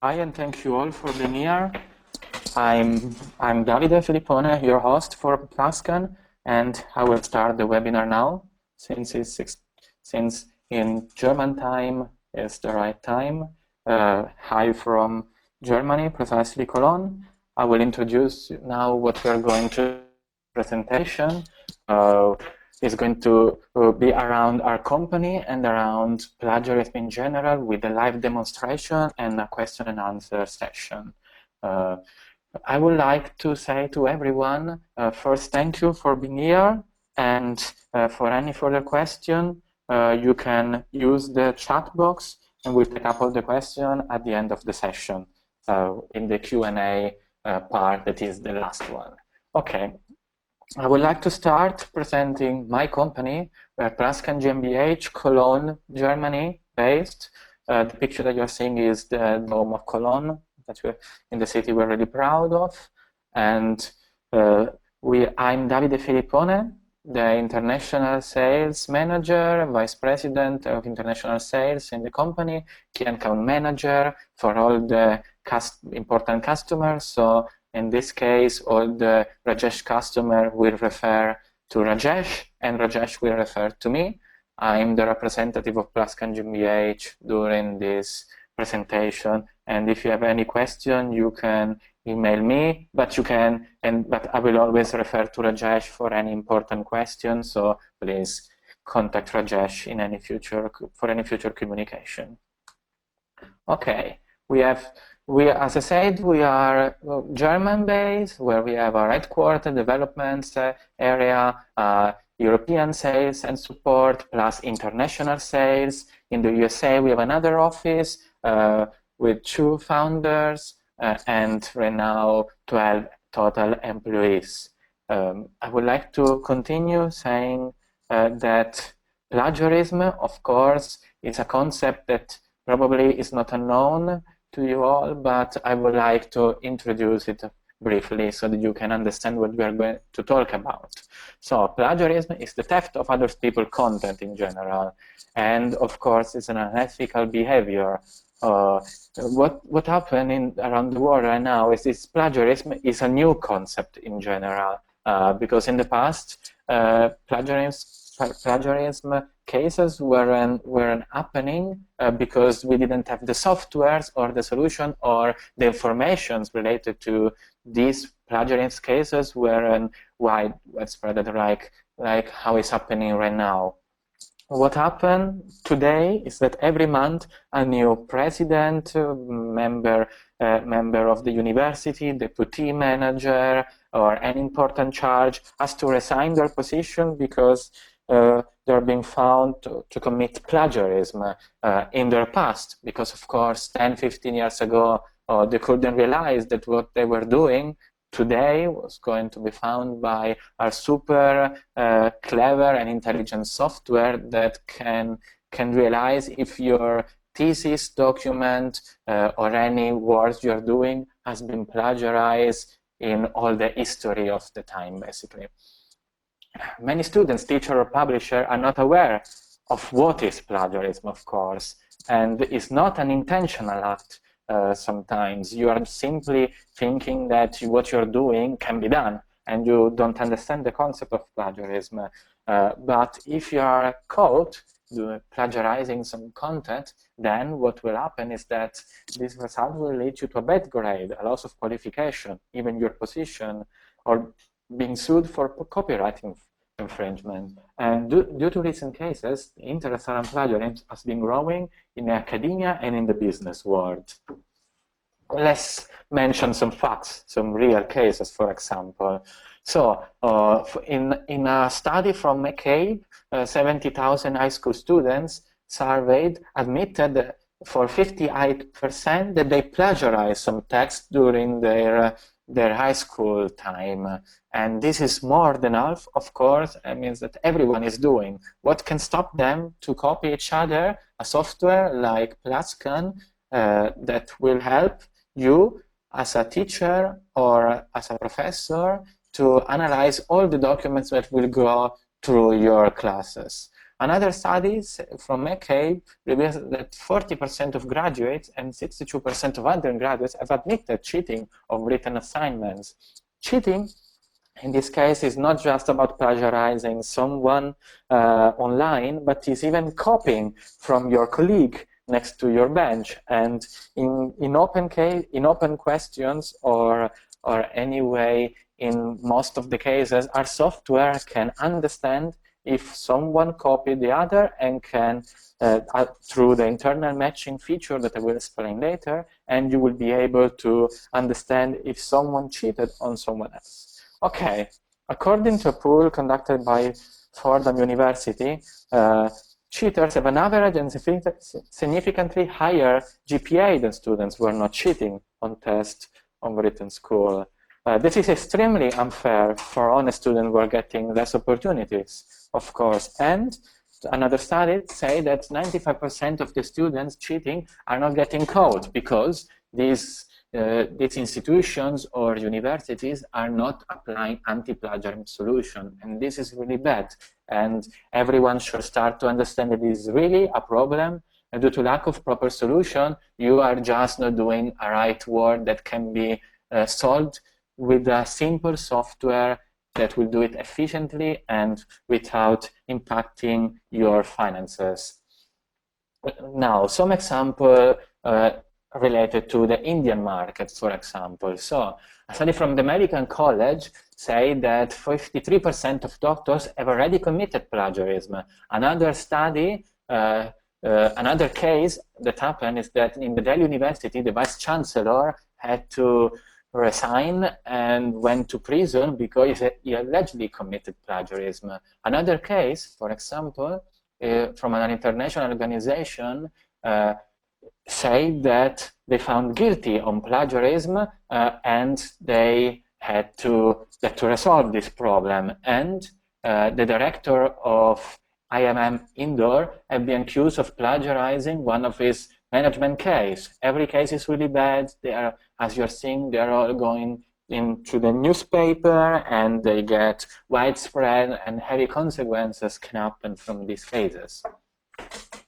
Hi, and thank you all for being here. I'm Davide Filippone, your host for PlagScan, and I will start the webinar now, since in German time is the right time. Hi from Germany, precisely Cologne. I will introduce now what we're going to presentation. Is going to be around our company and around plagiarism in general, with a live demonstration and a question and answer session. I would like to say to everyone, first, thank you for being here, and for any further question, you can use the chat box, and we'll pick up all the question at the end of the session, in the Q&A part, that is the last one. Okay. I would like to start presenting my company. We're PlagScan GmbH, Cologne, Germany, based. The picture that you're seeing is the Dome of Cologne, that we're in the city we're really proud of. And I'm Davide Filippone, the International Sales Manager, Vice President of International Sales in the company, Key Account Manager for all the important customers. So in this case, all the Rajesh customer will refer to Rajesh, and Rajesh will refer to me. I'm the representative of PlagScan GmbH during this presentation, and if you have any question, you can email me, but I will always refer to Rajesh for any important question. So please contact Rajesh for any future communication. Okay, as I said, we are German-based, where we have our headquarters, development area, European sales and support, plus international sales. In the USA, we have another office with 2 founders and right now 12 total employees. I would like to continue saying that plagiarism, of course, is a concept that probably is not unknown to you all, but I would like to introduce it briefly so that you can understand what we are going to talk about. So plagiarism is the theft of other people's content in general, and of course it's an unethical behavior. What happened around the world right now is this plagiarism is a new concept in general, because in the past plagiarism cases weren't happening because we didn't have the softwares or the solution or the informations related to these plagiarism cases weren't widespread like how it's happening right now. What happened today is that every month a new president, member of the university, deputy manager, or an important charge has to resign their position because they're being found to commit plagiarism in their past, because of course 10-15 years ago they couldn't realize that what they were doing today was going to be found by our super clever and intelligent software that can realize if your thesis document or any work you're doing has been plagiarized in all the history of the time, basically. Many students, teacher, or publisher are not aware of what is plagiarism, of course, and it's not an intentional act. Sometimes you are simply thinking that what you're doing can be done, and you don't understand the concept of plagiarism. But if you are caught plagiarizing some content, then what will happen is that this result will lead you to a bad grade, a loss of qualification, even your position, or being sued for copyright infringement. And due to recent cases, the interest around plagiarism has been growing in academia and in the business world. Let's mention some facts, some real cases, for example. So in a study from McCabe, 70,000 high school students surveyed admitted for 58% that they plagiarized some text during their high school time. And this is more than half, of course. It means that everyone is doing. What can stop them to copy each other? A software like PlagScan that will help you as a teacher or as a professor to analyze all the documents that will go through your classes. Another studies from McCabe reveals that 40% of graduates and 62% of undergraduates have admitted cheating of written assignments. Cheating, in this case, is not just about plagiarizing someone online, but is even copying from your colleague next to your bench. And in open questions or anyway, in most of the cases, our software can understand if someone copied the other and can, through the internal matching feature that I will explain later, and you will be able to understand if someone cheated on someone else. Okay, according to a poll conducted by Fordham University, cheaters have an average and significantly higher GPA than students who are not cheating on tests on written school. This is extremely unfair for honest students who are getting less opportunities, of course. And another study say that 95% of the students cheating are not getting caught because these institutions or universities are not applying anti-plagiarism solution, and this is really bad. And everyone should start to understand that this is really a problem, and due to lack of proper solution, you are just not doing a right work that can be solved with a simple software that will do it efficiently and without impacting your finances. Now, some example related to the Indian market, for example. So, a study from the American College say that 53% of doctors have already committed plagiarism. Another study, another case that happened is that in the Delhi University, the vice chancellor had to resign and went to prison because he allegedly committed plagiarism. Another case, for example, from an international organization, say that they found guilty on plagiarism and they had to resolve this problem. And the director of IMM Indore had been accused of plagiarizing one of his management case. Every case is really bad. They are, as you're seeing, they are all going into the newspaper and they get widespread and heavy consequences can happen from these cases.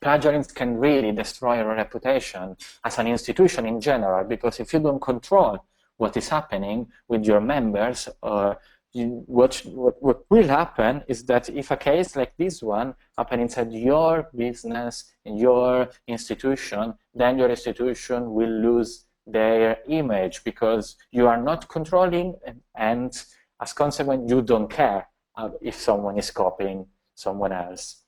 Plagiarism can really destroy your reputation as an institution in general, because if you don't control what is happening with your members, what will happen is that if a case like this one happens inside your business, in your institution, then your institution will lose their image because you are not controlling, and as a consequence, you don't care if someone is copying someone else.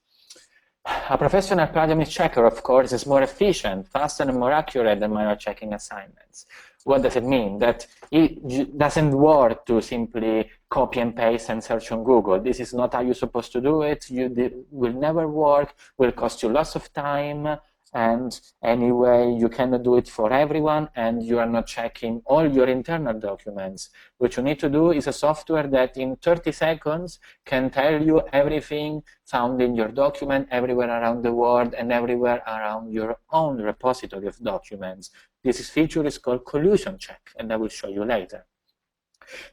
A professional plagiarism checker, of course, is more efficient, faster, and more accurate than manual checking assignments. What does it mean? That it doesn't work to simply copy and paste and search on Google. This is not how you're supposed to do it. It will never work, will cost you lots of time, and anyway, you cannot do it for everyone, and you are not checking all your internal documents. What you need to do is a software that in 30 seconds can tell you everything found in your document everywhere around the world and everywhere around your own repository of documents. This feature is called Collusion check, and I will show you later.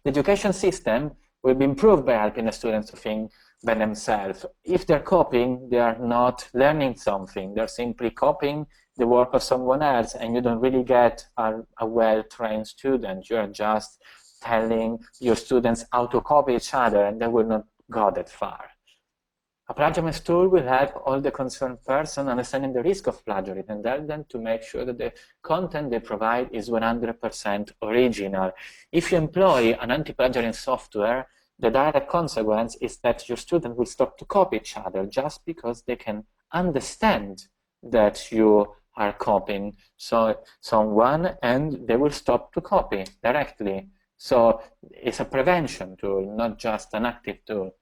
The education system will be improved by helping the students to think by themselves. If they're copying, they are not learning something. They're simply copying the work of someone else, and you don't really get a well-trained student. You're just telling your students how to copy each other, and they will not go that far. A plagiarism tool will help all the concerned person understanding the risk of plagiarism and help them to make sure that the content they provide is 100% original. If you employ an anti-plagiarism software, the direct consequence is that your student will stop to copy each other just because they can understand that you are copying someone, and they will stop to copy directly. So it's a prevention tool, not just an active tool.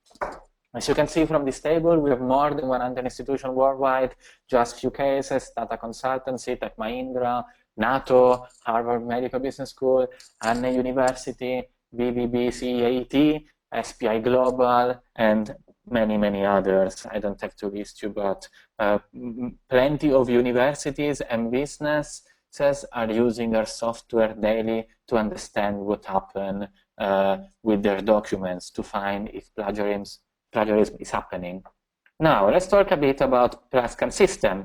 As you can see from this table, we have more than 100 institutions worldwide, just few cases: Tata Consultancy, Tech Mahindra, NATO, Harvard Medical Business School, Anne University, BBB, CEAT, SPI Global, and many, many others. I don't have to list you, but plenty of universities and businesses are using our software daily to understand what happened with their documents, to find if plagiarism is happening. Now, let's talk a bit about PlagScan system.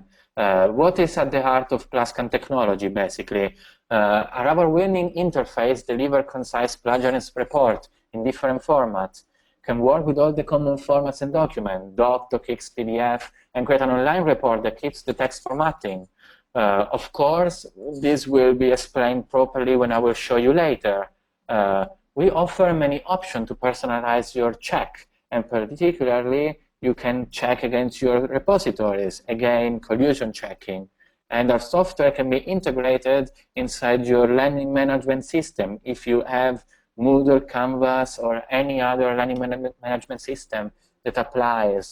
What is at the heart of PlagScan technology, basically? A rubber-winning interface delivers concise plagiarism report in different formats, can work with all the common formats and documents, doc, docx, PDF, and create an online report that keeps the text formatting. Of course, this will be explained properly when I will show you later. We offer many options to personalize your check, and particularly, you can check against your repositories, again, collusion checking. And our software can be integrated inside your learning management system. If you have Moodle, Canvas, or any other learning management system that applies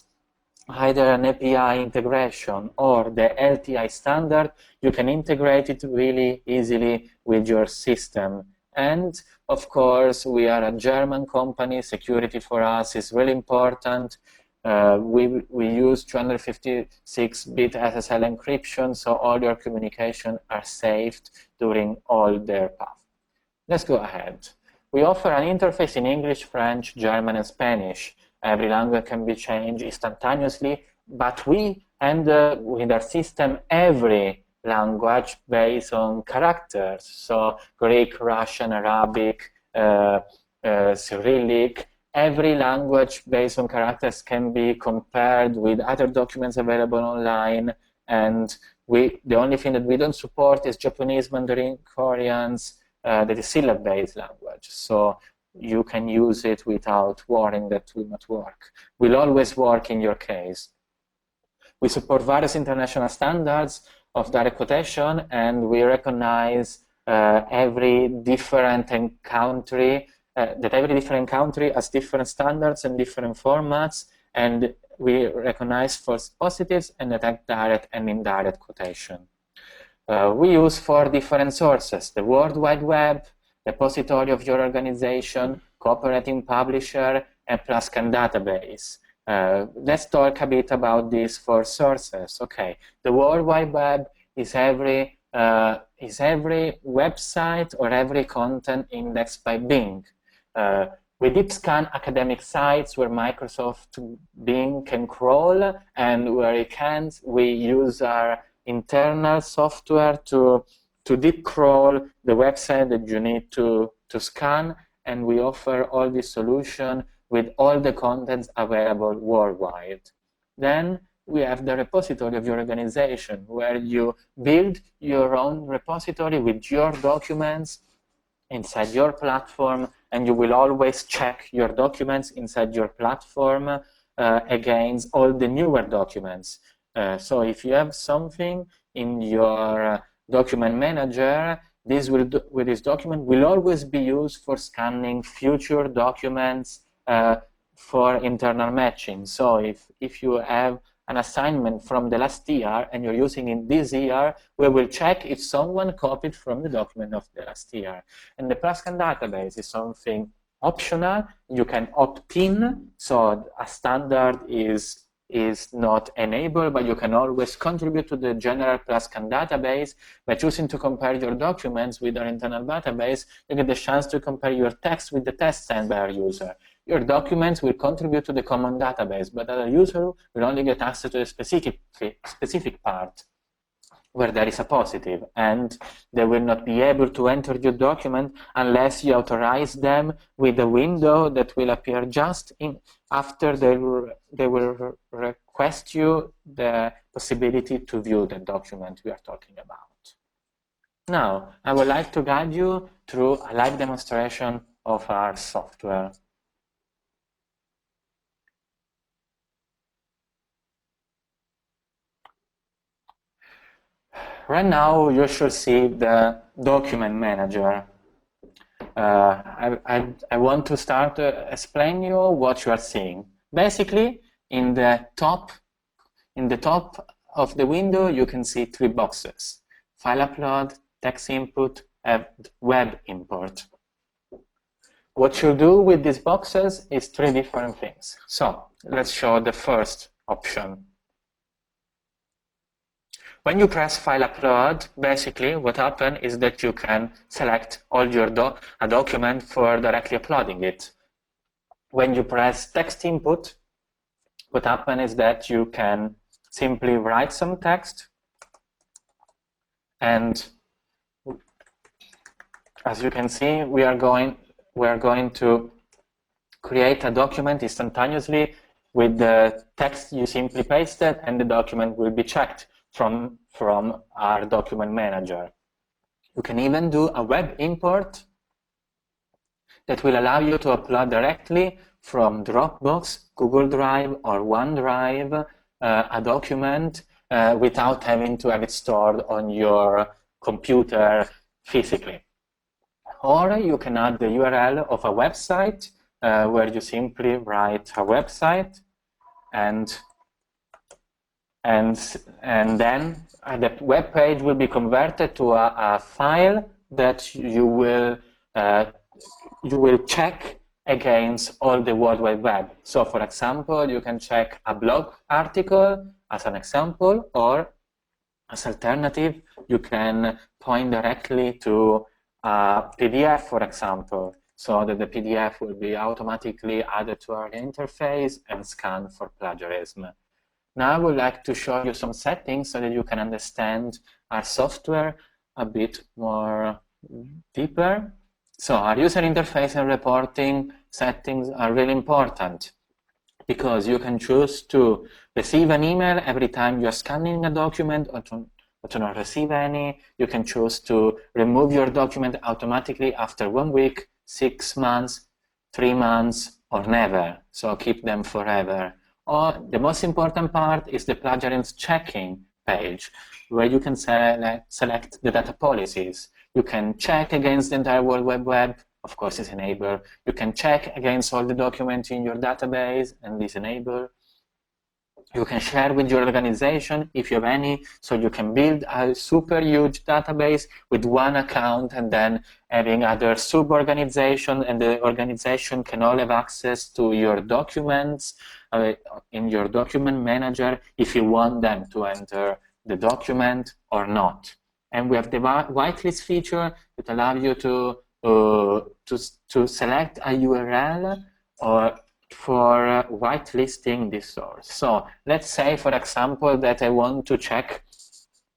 either an API integration or the LTI standard, you can integrate it really easily with your system. And of course, we are a German company. Security for us is really important. We use 256-bit SSL encryption, so all your communication are saved during all their paths. Let's go ahead. We offer an interface in English, French, German, and Spanish. Every language can be changed instantaneously, but we handle with our system every language based on characters. So Greek, Russian, Arabic, Cyrillic. Every language based on characters can be compared with other documents available online, and the only thing that we don't support is Japanese, Mandarin, Koreans, that is syllab-based language. So you can use it without worrying that will not work. Will always work in your case. We support various international standards of direct quotation, and we recognize every different country has different standards and different formats, and we recognize false positives and detect direct and indirect quotation. We use 4 different sources: the World Wide Web, repository of your organization, cooperating publisher, and PlagScan database. Let's talk a bit about these 4 sources. Okay, the World Wide Web is every website or every content indexed by Bing. We deep scan academic sites where Microsoft Bing can crawl, and where it can't, we use our internal software to deep crawl the website that you need to scan, and we offer all this solution with all the contents available worldwide. Then we have the repository of your organization, where you build your own repository with your documents inside your platform, and you will always check your documents inside your platform against all the newer documents. So if you have something in your document manager, this document will always be used for scanning future documents for internal matching. So if you have an assignment from the last year and you're using it this year, we will check if someone copied from the document of the last year. And the PlagScan database is something optional. You can opt in, so a standard is not enabled, but you can always contribute to the general PlagScan database by choosing to compare your documents with our internal database. You get the chance to compare your text with the test sent by our user. Your documents will contribute to the common database, but our user will only get access to a specific part where there is a positive, and they will not be able to enter your document unless you authorize them with a window that will appear just after they will request you the possibility to view the document we are talking about. Now, I would like to guide you through a live demonstration of our software. Right now, you should see the document manager. I want to start explain you what you are seeing. Basically, in the top of the window, you can see 3 boxes: file upload, text input, and web import. What you do with these boxes is 3 different things. So let's show the first option. When you press file upload, basically what happens is that you can select all your a document for directly uploading it. When you press text input, what happens is that you can simply write some text, and as you can see, we are going to create a document instantaneously with the text you simply pasted, and the document will be checked from our document manager. You can even do a web import that will allow you to upload directly from Dropbox, Google Drive, or OneDrive a document without having to have it stored on your computer physically. Or you can add the URL of a website where you simply write a website, and then the web page will be converted to a file that you will check against all the World Wide Web. So, for example, you can check a blog article as an example, or as alternative, you can point directly to a PDF, for example, so that the PDF will be automatically added to our interface and scanned for plagiarism. Now I would like to show you some settings so that you can understand our software a bit more deeper. So our user interface and reporting settings are really important, because you can choose to receive an email every time you're scanning a document, or to not receive any. You can choose to remove your document automatically after 1 week, 6 months, 3 months, or never. So keep them forever. Or the most important part is the plagiarism checking page, where you can select the data policies. You can check against the entire World Wide Web, of course it's enabled. You can check against all the documents in your database, and this enabled. You can share with your organization if you have any, so you can build a super huge database with one account, and then having other sub-organizations, and the organization can all have access to your documents in your document manager if you want them to enter the document or not. And we have the whitelist feature that allows you to select a URL or for whitelisting this source. So let's say, for example, that I want to check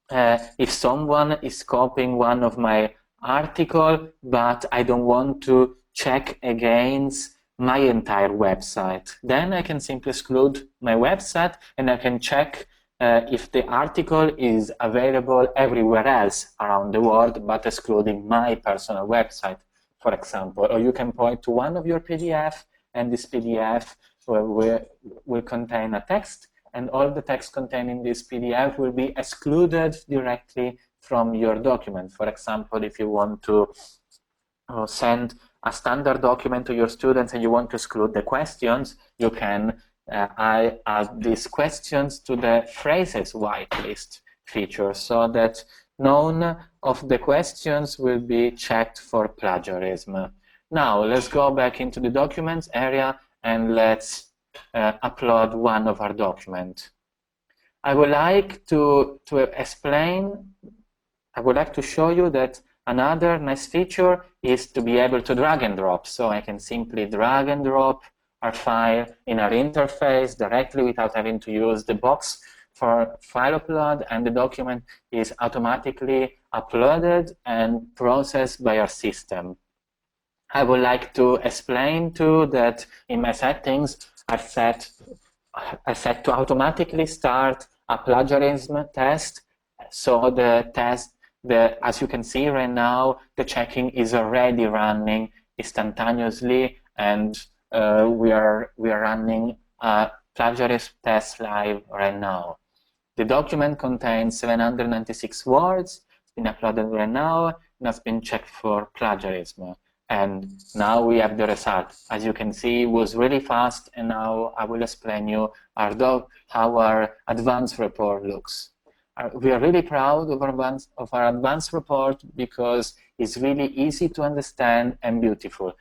if someone is copying one of my article, but I don't want to check against my entire website. Then I can simply exclude my website, and I can check if the article is available everywhere else around the world, but excluding my personal website, for example. Or you can point to one of your PDF, and this PDF will contain a text, and all the text contained in this PDF will be excluded directly from your document. For example, if you want to send a standard document to your students and you want to exclude the questions, you can add these questions to the phrases whitelist feature, so that none of the questions will be checked for plagiarism. Now let's go back into the documents area, and let's upload one of our documents. I would like to show you that another nice feature is to be able to drag and drop. So I can simply drag and drop our file in our interface directly without having to use the box for file upload, and the document is automatically uploaded and processed by our system. I would like to explain too that in my settings I set to automatically start a plagiarism test. So the test, as you can see right now, the checking is already running instantaneously, and we are running a plagiarism test live right now. The document contains 796 words. It's been uploaded right now, and has been checked for plagiarism. And now we have the result. As you can see, it was really fast, and now I will explain you how our advanced report looks. We are really proud of our advanced report, because it's really easy to understand and beautiful.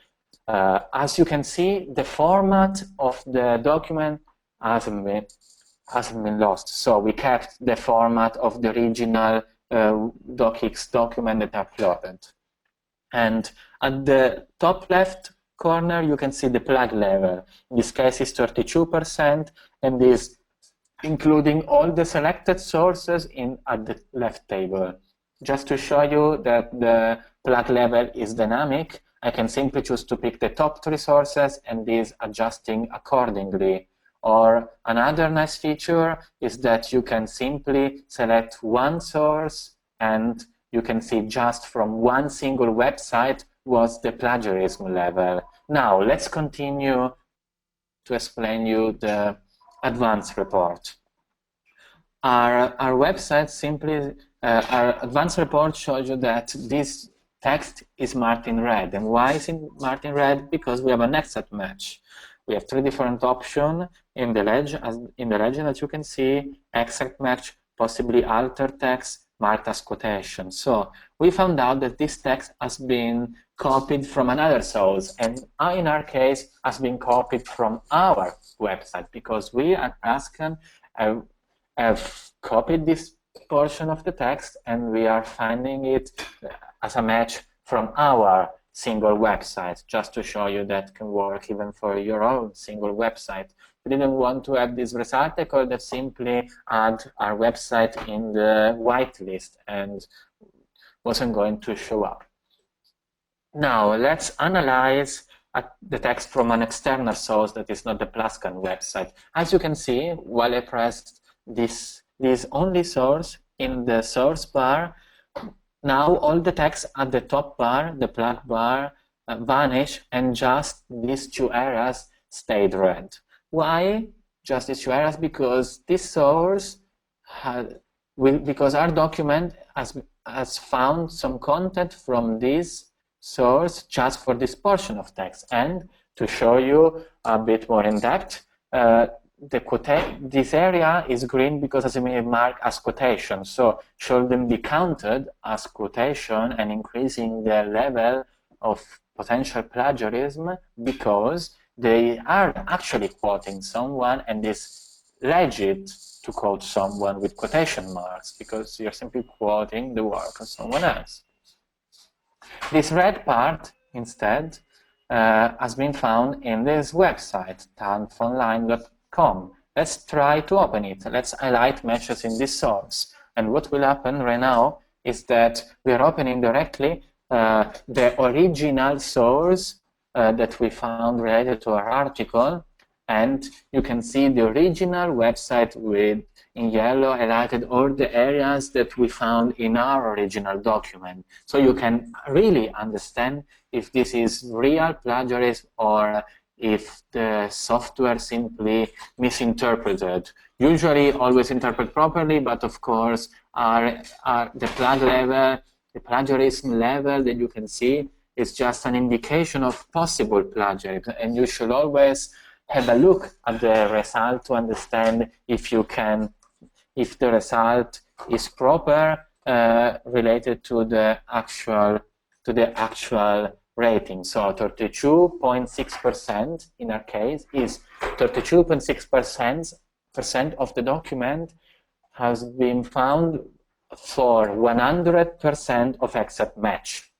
As you can see, the format of the document hasn't been lost. So we kept the format of the original docx document that I uploaded. And at the top left corner, you can see the plug level. In this case, it's 32%, and this including all the selected sources at the left table. Just to show you that the plug level is dynamic, I can simply choose to pick the top 3 sources and these adjusting accordingly. Or another nice feature is that you can simply select one source and you can see just from one single website what's the plagiarism level. Now let's continue to explain you the advanced report. Our website simply, our advanced report shows you that this text is marked in red. And why is it marked in red? Because we have an exact match. We have 3 different options in the legend that you can see: exact match, possibly altered text, marked as quotation. So we found out that this text has been copied from another source, and in our case has been copied from our website, because we at PlagScan have copied this portion of the text and we are finding it as a match from our single website, just to show you that can work even for your own single website. We didn't want to add this result, I could have simply add our website in the whitelist and wasn't going to show up. Now let's analyze the text from an external source that is not the PlagScan website. As you can see, while I pressed this only source in the source bar, now all the text at the top bar, the plug bar, vanish, and just these 2 areas stayed red. Why just these 2 areas? Because this source because our document has found some content from this source just for this portion of text. And to show you a bit more in depth, this area is green because it's been marked as quotation, so shouldn't be counted as quotation and increasing the level of potential plagiarism, because they are actually quoting someone and it's legit to quote someone with quotation marks because you're simply quoting the work of someone else. This red part instead has been found in this website, tanfonline.com. Let's try to open it. Let's highlight matches in this source. And what will happen right now is that we are opening directly the original source that we found related to our article. And you can see the original website with, in yellow, highlighted all the areas that we found in our original document. So you can really understand if this is real plagiarism or if the software simply misinterpreted. Usually always interpret properly, but of course the plagiarism level that you can see is just an indication of possible plagiarism, and you should always have a look at the result to understand if the result is proper related to the actual rating. So 32.6% in our case is 32.6% of the document has been found for 100% of exact match.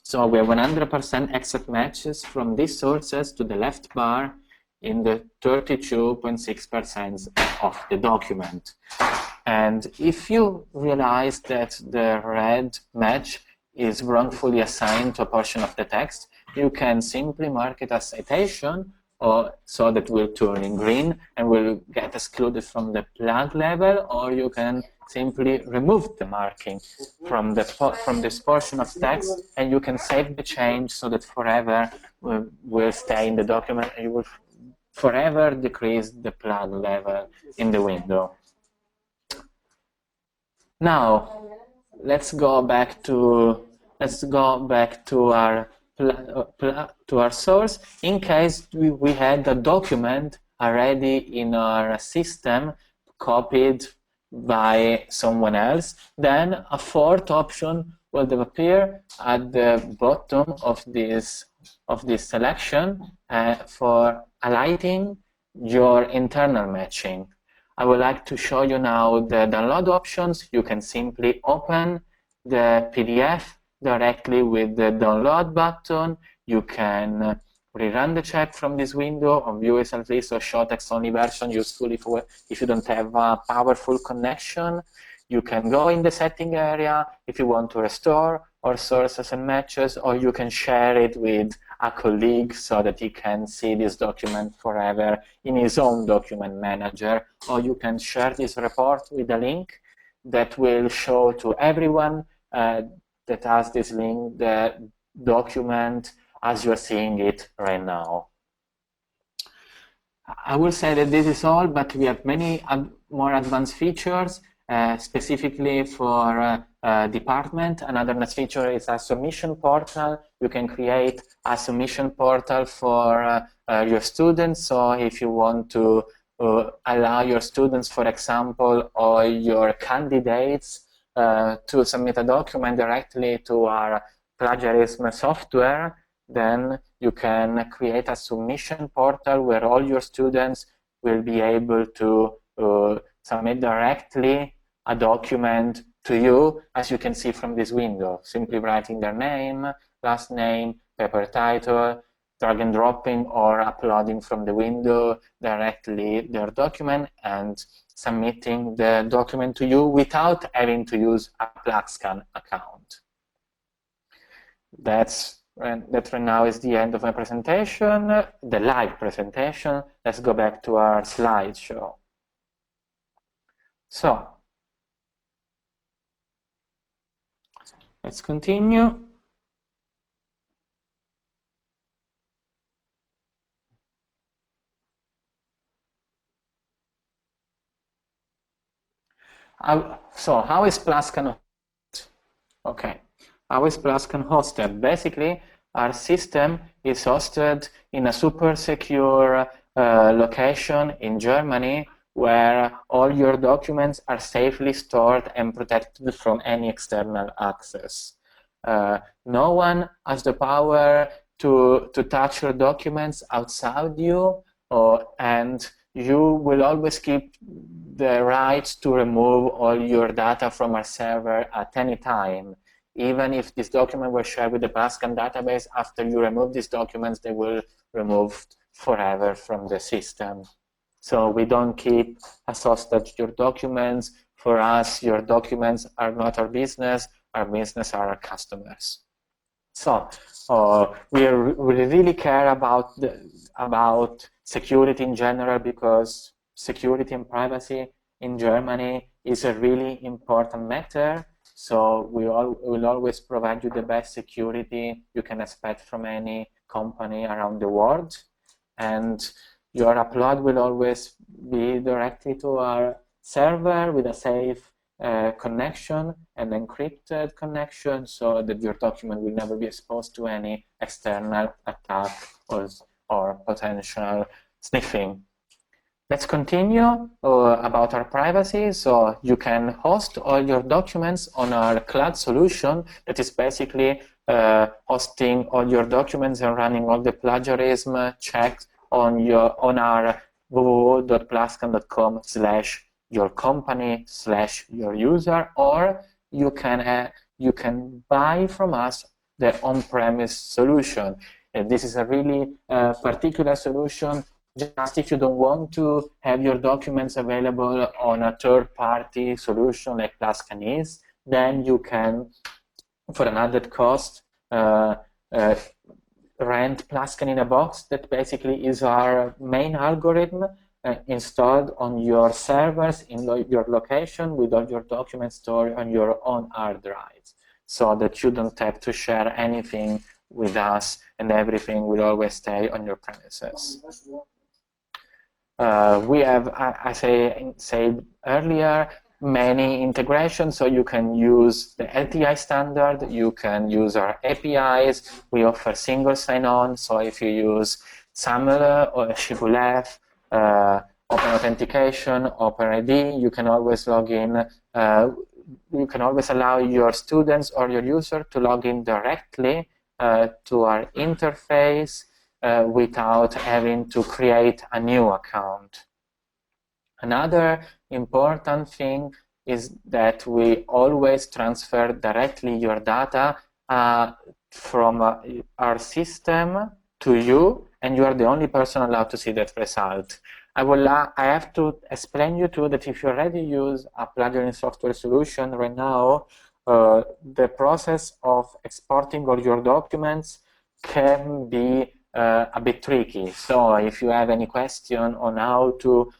So we have 100% exact matches from these sources to the left bar in the 32.6% of the document. And if you realize that the red match is wrongfully assigned to a portion of the text, you can simply mark it as citation, or so that will turn in green and will get excluded from the plug level, or you can simply remove the marking from this portion of text, and you can save the change so that forever will stay in the document, and you will forever decrease the plug level in the window. Now let's go back to our source. In case we had a document already in our system copied by someone else, then a fourth option will appear at the bottom of this selection for highlighting your internal matching. I would like to show you now the download options. You can simply open the PDF directly with the download button. You can rerun the check from this window or view a at least or show text-only version, useful if you don't have a powerful connection. You can go in the setting area if you want to restore or sources and matches, or you can share it with a colleague so that he can see this document forever in his own document manager, or you can share this report with a link that will show to everyone that has this link the document as you're seeing it right now. I will say that this is all, but we have many more advanced features, specifically for department. Another nice feature is a submission portal. You can create a submission portal for your students. So if you want to allow your students, for example, or your candidates to submit a document directly to our plagiarism software, then you can create a submission portal where all your students will be able to submit directly a document to you, as you can see from this window, simply writing their name, last name, paper title, drag and dropping or uploading from the window directly their document and submitting the document to you without having to use a PlagScan account. That right now is the end of my presentation, the live presentation. Let's go back to our slideshow. So, let's continue. So, how is PlagScan? Okay. How is PlagScan hosted? Basically, our system is hosted in a super secure location in Germany where all your documents are safely stored and protected from any external access. No one has the power to touch your documents outside you, and you will always keep the right to remove all your data from our server at any time. Even if this document were shared with the PlagScan database, after you remove these documents, they will removed forever from the system. So we don't keep as hostage your documents. For us, your documents are not our business are our customers. So we really care about security in general, because security and privacy in Germany is a really important matter. So we will always provide you the best security you can expect from any company around the world. And your upload will always be directly to our server with a safe connection and encrypted connection, so that your document will never be exposed to any external attack or potential sniffing. Let's continue about our privacy. So you can host all your documents on our cloud solution that is basically hosting all your documents and running all the plagiarism checks on our www.plagscan.com/your-company/your-user, or you can buy from us the on-premise solution. And this is a really particular solution. Just if you don't want to have your documents available on a third-party solution like PlagScan is, then you can, for an added cost, rent PlagScan in a box. That basically is our main algorithm installed on your servers in your location, with all your documents stored on your own hard drives, so that you don't have to share anything with us, and everything will always stay on your premises. We have, as I said earlier, many integrations, so you can use the LTI standard, you can use our APIs. We offer single sign-on, so if you use SAML or Shibboleth, Open Authentication, OpenID, you can always log in. You can always allow your students or your user to log in directly to our interface without having to create a new account. Another important thing is that we always transfer directly your data from our system to you, and you are the only person allowed to see that result. I have to explain you too that if you already use a plagiarism software solution right now, the process of exporting all your documents can be a bit tricky. So if you have any question on how to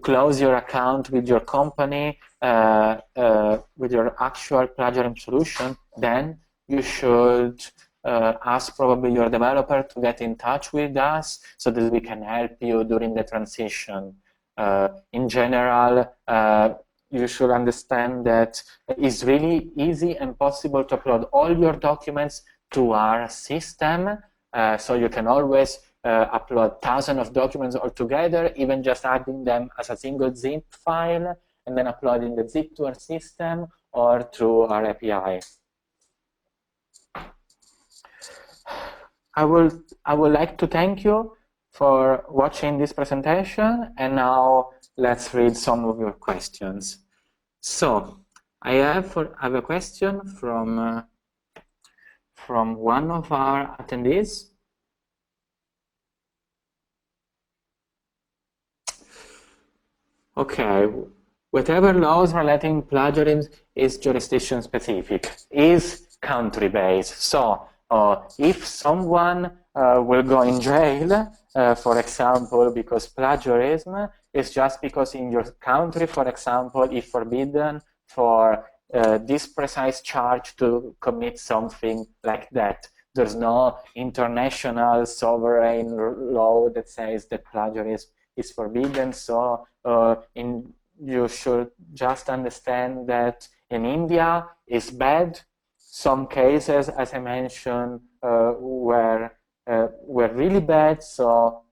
close your account with your company, with your actual plagiarism solution, then you should ask probably your developer to get in touch with us so that we can help you during the transition. In general, you should understand that it's really easy and possible to upload all your documents to our system. So you can always upload thousands of documents all together, even just adding them as a single zip file and then uploading the zip to our system or through our API. I would like to thank you for watching this presentation, and now let's read some of your questions. So I have a question from one of our attendees. Okay, whatever laws relating plagiarism is jurisdiction specific, is country based. So if someone will go in jail, for example, because plagiarism is just because in your country, for example, if forbidden for this precise charge to commit something like that. There's no international sovereign law that says that plagiarism is forbidden. So you should just understand that in India is bad. Some cases, as I mentioned, were really bad. So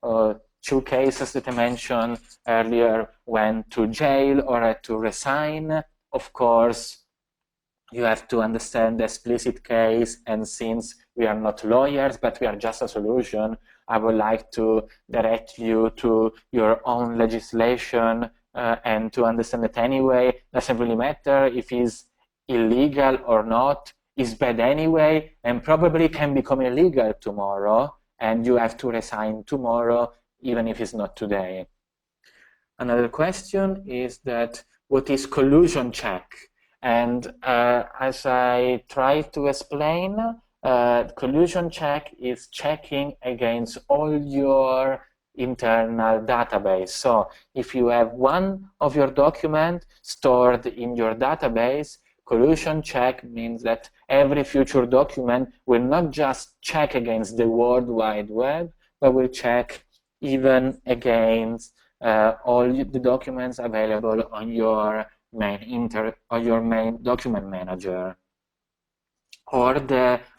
2 cases that I mentioned earlier went to jail or had to resign. Of course, you have to understand the explicit case, and since we are not lawyers, but we are just a solution, I would like to direct you to your own legislation and to understand that anyway, doesn't really matter if it's illegal or not, it's bad anyway, and probably can become illegal tomorrow, and you have to resign tomorrow, even if it's not today. Another question is that, what is collusion check? And as I tried to explain, collusion check is checking against all your internal database. So if you have one of your documents stored in your database, collusion check means that every future document will not just check against the World Wide Web, but will check even against all the documents available on your main document manager, or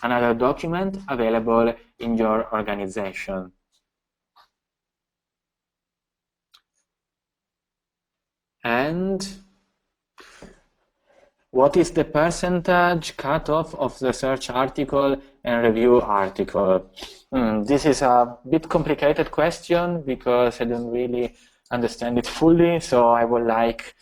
another document available in your organization. And what is the percentage cutoff of the search article and review article? This is a bit complicated question because I don't really understand it fully, so I would like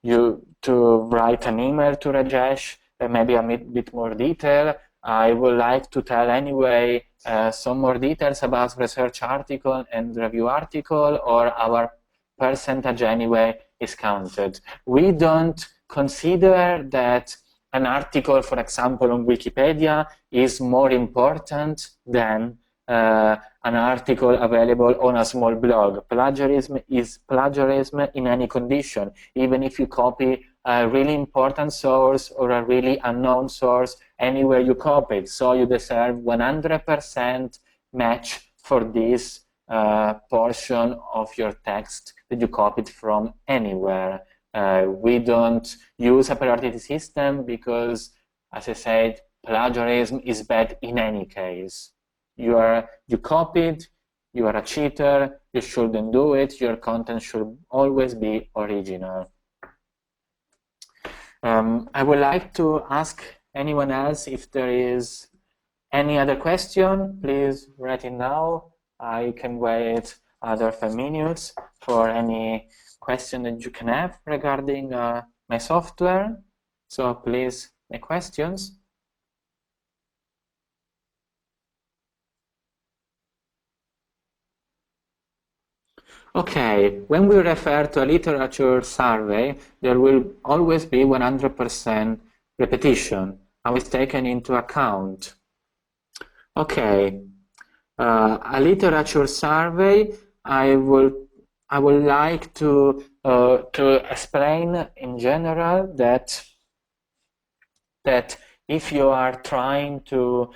you to write an email to Rajesh, maybe a bit more detail. I would like to tell anyway some more details about research article and review article, or our percentage anyway is counted. We don't consider that an article, for example, on Wikipedia is more important than an article available on a small blog. Plagiarism is plagiarism in any condition, even if you copy a really important source or a really unknown source, anywhere you copy it. So you deserve 100% match for this portion of your text that you copied from anywhere. We don't use a priority system because, as I said, plagiarism is bad in any case. You copied, you are a cheater, you shouldn't do it, your content should always be original. I would like to ask anyone else if there is any other question. Please write it now. I can wait other 5 minutes for any question that you can have regarding my software. So please make questions. Okay, when we refer to a literature survey, there will always be 100% repetition. I was taken into account. Okay, a literature survey, I would like to explain in general that if you are trying to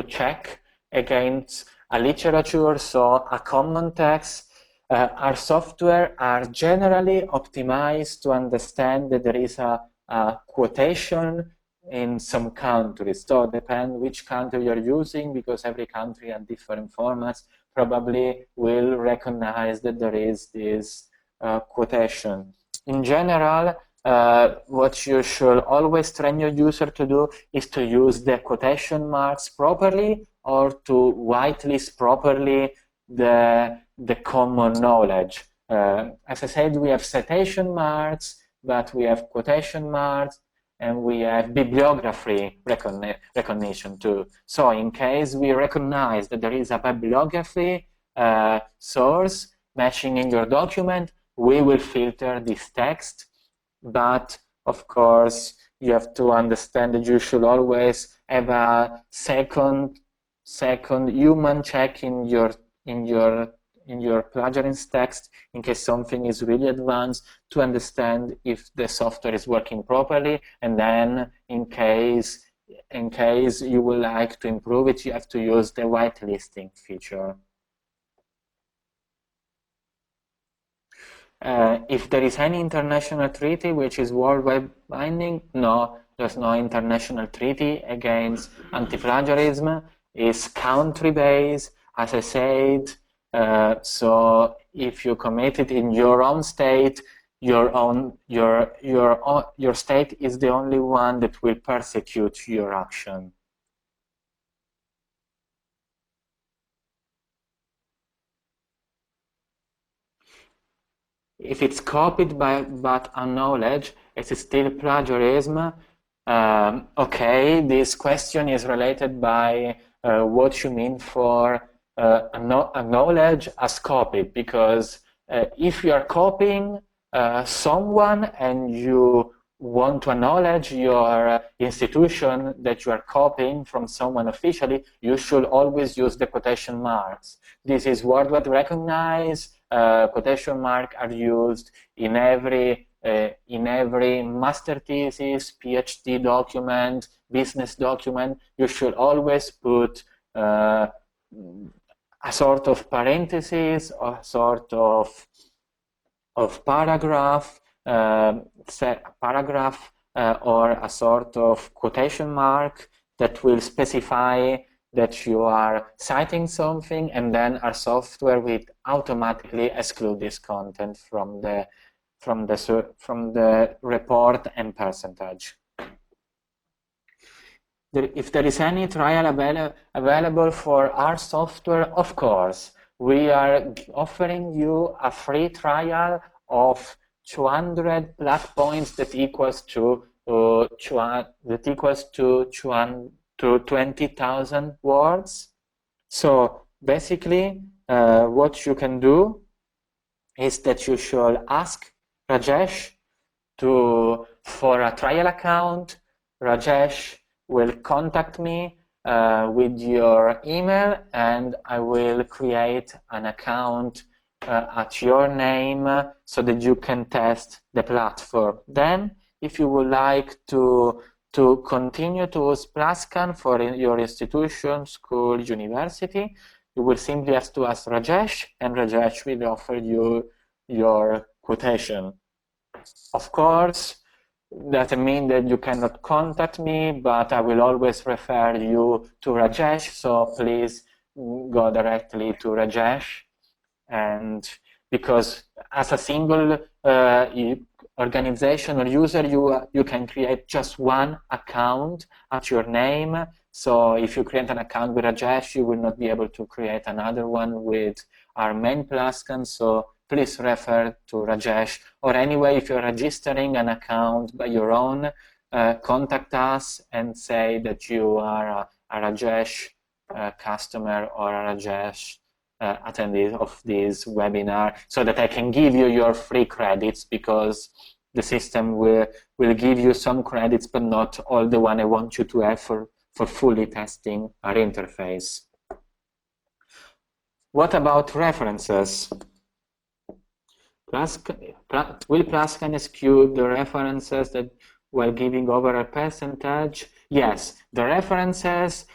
check against a literature, so a common text, our software are generally optimized to understand that there is a quotation in some countries. So depend which country you're using, because every country and different formats probably will recognize that there is this quotation. In general, what you should always train your user to do is to use the quotation marks properly, or to whitelist properly the common knowledge. As I said, we have citation marks, but we have quotation marks, and we have bibliography recognition too. So in case we recognize that there is a bibliography source matching in your document, we will filter this text. But of course, you have to understand that you should always have a second human check in your plagiarism text, in case something is really advanced, to understand if the software is working properly. And then in case you would like to improve it, you have to use the whitelisting feature. If there is any international treaty which is worldwide binding, no, there's no international treaty against anti-plagiarism. It's country-based, as I said. So if you commit it in your own state, your state is the only one that will persecute your action. If it's copied but unknowledge, it is still plagiarism. Okay, this question is related by what you mean for acknowledge as copied, because if you are copying someone and you want to acknowledge your institution that you are copying from someone officially, you should always use the quotation marks. This is worldwide recognized. Quotation marks are used in every master thesis, PhD document, business document. You should always put a sort of parenthesis, or a sort of paragraph, or a sort of quotation mark that will specify that you are citing something, and then our software will automatically exclude this content from the report and percentage. If there is any trial available for our software, of course, we are offering you a free trial of 200 plug points that equals to 20,000 words. So basically, what you can do is that you should ask Rajesh for a trial account. Rajesh will contact me with your email, and I will create an account at your name so that you can test the platform. Then, if you would like to continue to use PlagScan for your institution, school, university, you will simply have to ask Rajesh, and Rajesh will offer you your quotation. Of course, that means that you cannot contact me, but I will always refer you to Rajesh, so please go directly to Rajesh. And because as a single organization or user, you can create just one account at your name. So if you create an account with Rajesh, you will not be able to create another one with our main PlagScan. So please refer to Rajesh. Or anyway, if you're registering an account by your own, contact us and say that you are a Rajesh customer or a Rajesh attendees of this webinar, so that I can give you your free credits, because the system will give you some credits, but not all the one I want you to have for fully testing our interface. What about references? Will PlagScan execute the references that while giving over a percentage? Yes, the references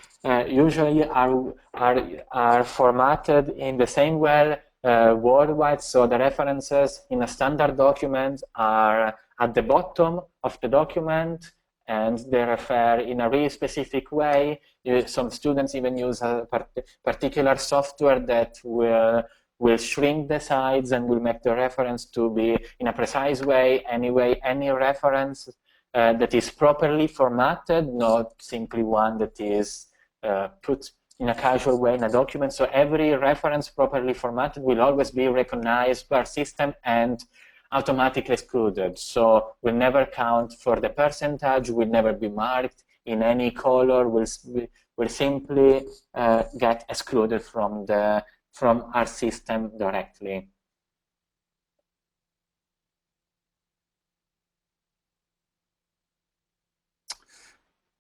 usually are formatted in the same way worldwide. So the references in a standard document are at the bottom of the document, and they refer in a really specific way. Some students even use a particular software that will shrink the sides and will make the reference to be in a precise way. Anyway, any reference that is properly formatted, not simply one that is put in a casual way in a document. So every reference properly formatted will always be recognized by our system and automatically excluded. So will never count for the percentage, will never be marked in any color, will simply get excluded from our system directly.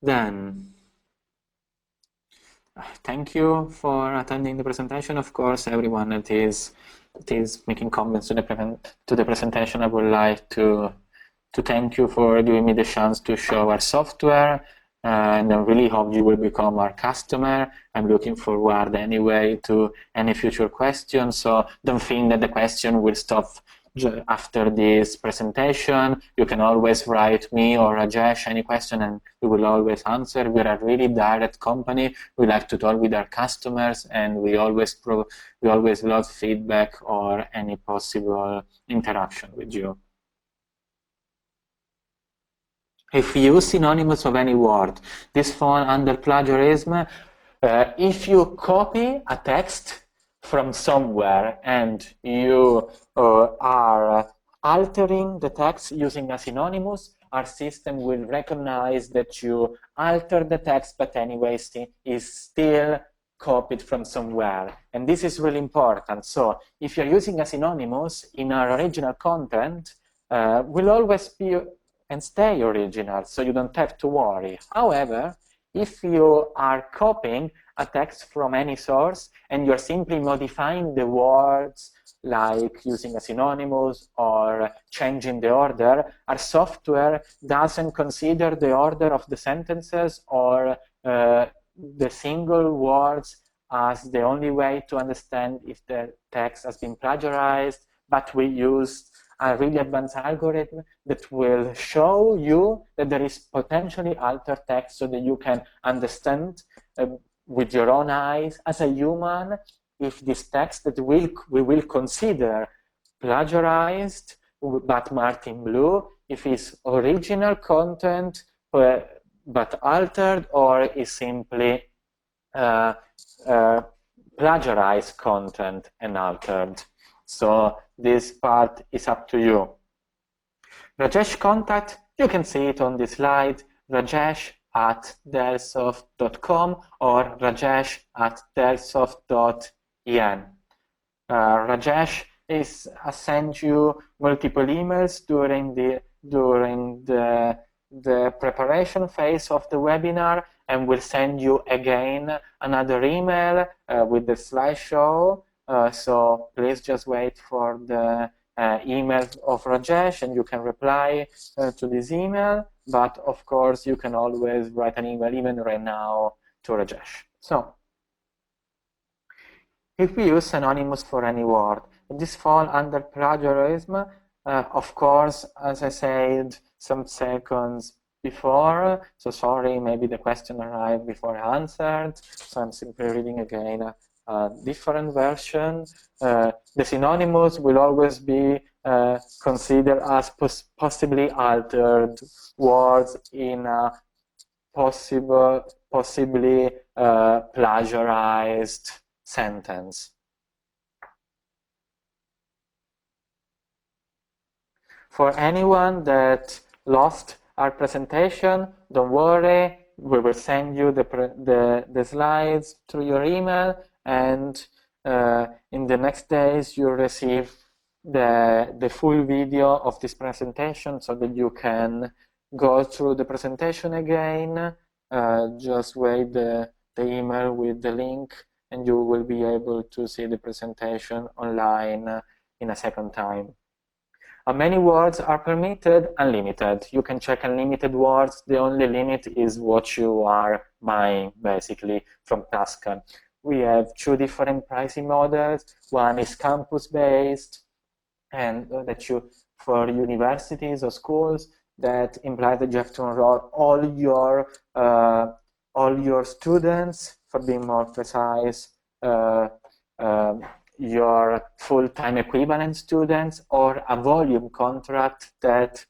Then, thank you for attending the presentation. Of course, everyone that is making comments to the presentation, I would like to thank you for giving me the chance to show our software, and I really hope you will become our customer. I'm looking forward anyway to any future questions, so don't think that the question will stop after this presentation. You can always write me or Rajesh any question, and we will always answer. We're a really direct company. We like to talk with our customers, and we always love feedback or any possible interaction with you. If you use synonyms of any word, this falls under plagiarism. If you copy a text from somewhere and you are altering the text using a synonymous, our system will recognize that you altered the text, but anyway is still copied from somewhere. And this is really important. So if you're using a synonymous in our original content, will always be and stay original, so you don't have to worry. However, if you are copying a text from any source and you're simply modifying the words, like using a synonymous or changing the order, our software doesn't consider the order of the sentences or the single words as the only way to understand if the text has been plagiarized, but we use a really advanced algorithm that will show you that there is potentially altered text, so that you can understand with your own eyes as a human if this text that we will consider plagiarized but marked in blue, if it's original content but altered, or is simply plagiarized content and altered. So this part is up to you. Rajesh contact, you can see it on this slide, rajesh@delsoft.com or rajesh@delsoft.en. Rajesh has sent you multiple emails during the preparation phase of the webinar, and will send you again another email with the slideshow. So please just wait for the email of Rajesh, and you can reply to this email. But of course, you can always write an email even right now to Rajesh. So if we use synonymous for any word, this falls under plagiarism. Of course, as I said some seconds before, so sorry, maybe the question arrived before I answered, so I'm simply reading again a different version. The synonymous will always be considered as possibly altered words in a possibly plagiarized sentence. For anyone that lost our presentation, don't worry, we will send you the slides through your email, and in the next days you'll receive the full video of this presentation so that you can go through the presentation again. Just wait the email with the link and you will be able to see the presentation online in a second time. How many words are permitted? Unlimited. You can check unlimited words. The only limit is what you are buying, basically, from PlagScan. We have two different pricing models. One is campus-based, and that you, for universities or schools, that implies that you have to enroll all your students, for being more precise, your full-time equivalent students, or a volume contract that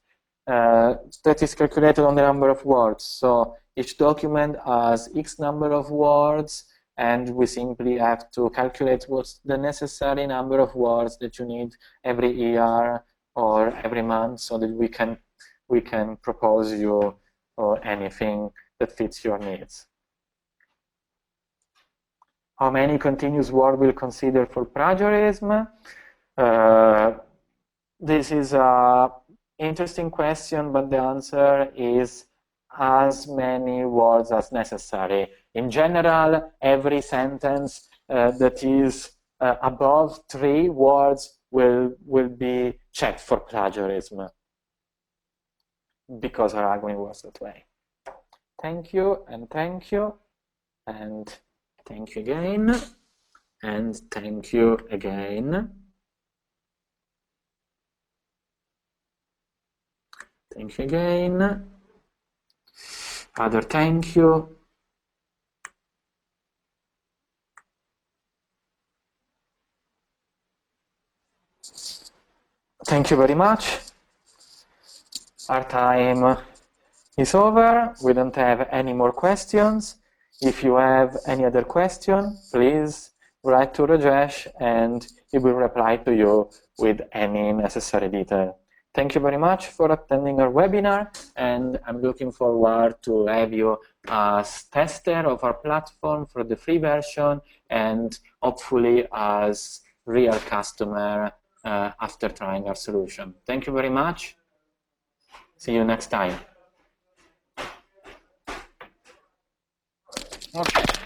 is calculated on the number of words. So each document has X number of words, and we simply have to calculate what's the necessary number of words that you need every year or every month, so that we can propose you or anything that fits your needs. How many continuous words will consider for plagiarism? This is an interesting question, but the answer is as many words as necessary. In general, every sentence that is above 3 words will be checked for plagiarism, because our argument was that way. Thank you, and thank you, and thank you again, and thank you again. Thank you again. Other thank you. Thank you very much. Our time is over. We don't have any more questions. If you have any other question, please write to Rajesh and he will reply to you with any necessary detail. Thank you very much for attending our webinar, and I'm looking forward to have you as tester of our platform for the free version, and hopefully as real customer after trying our solution. Thank you very much. See you next time. Okay.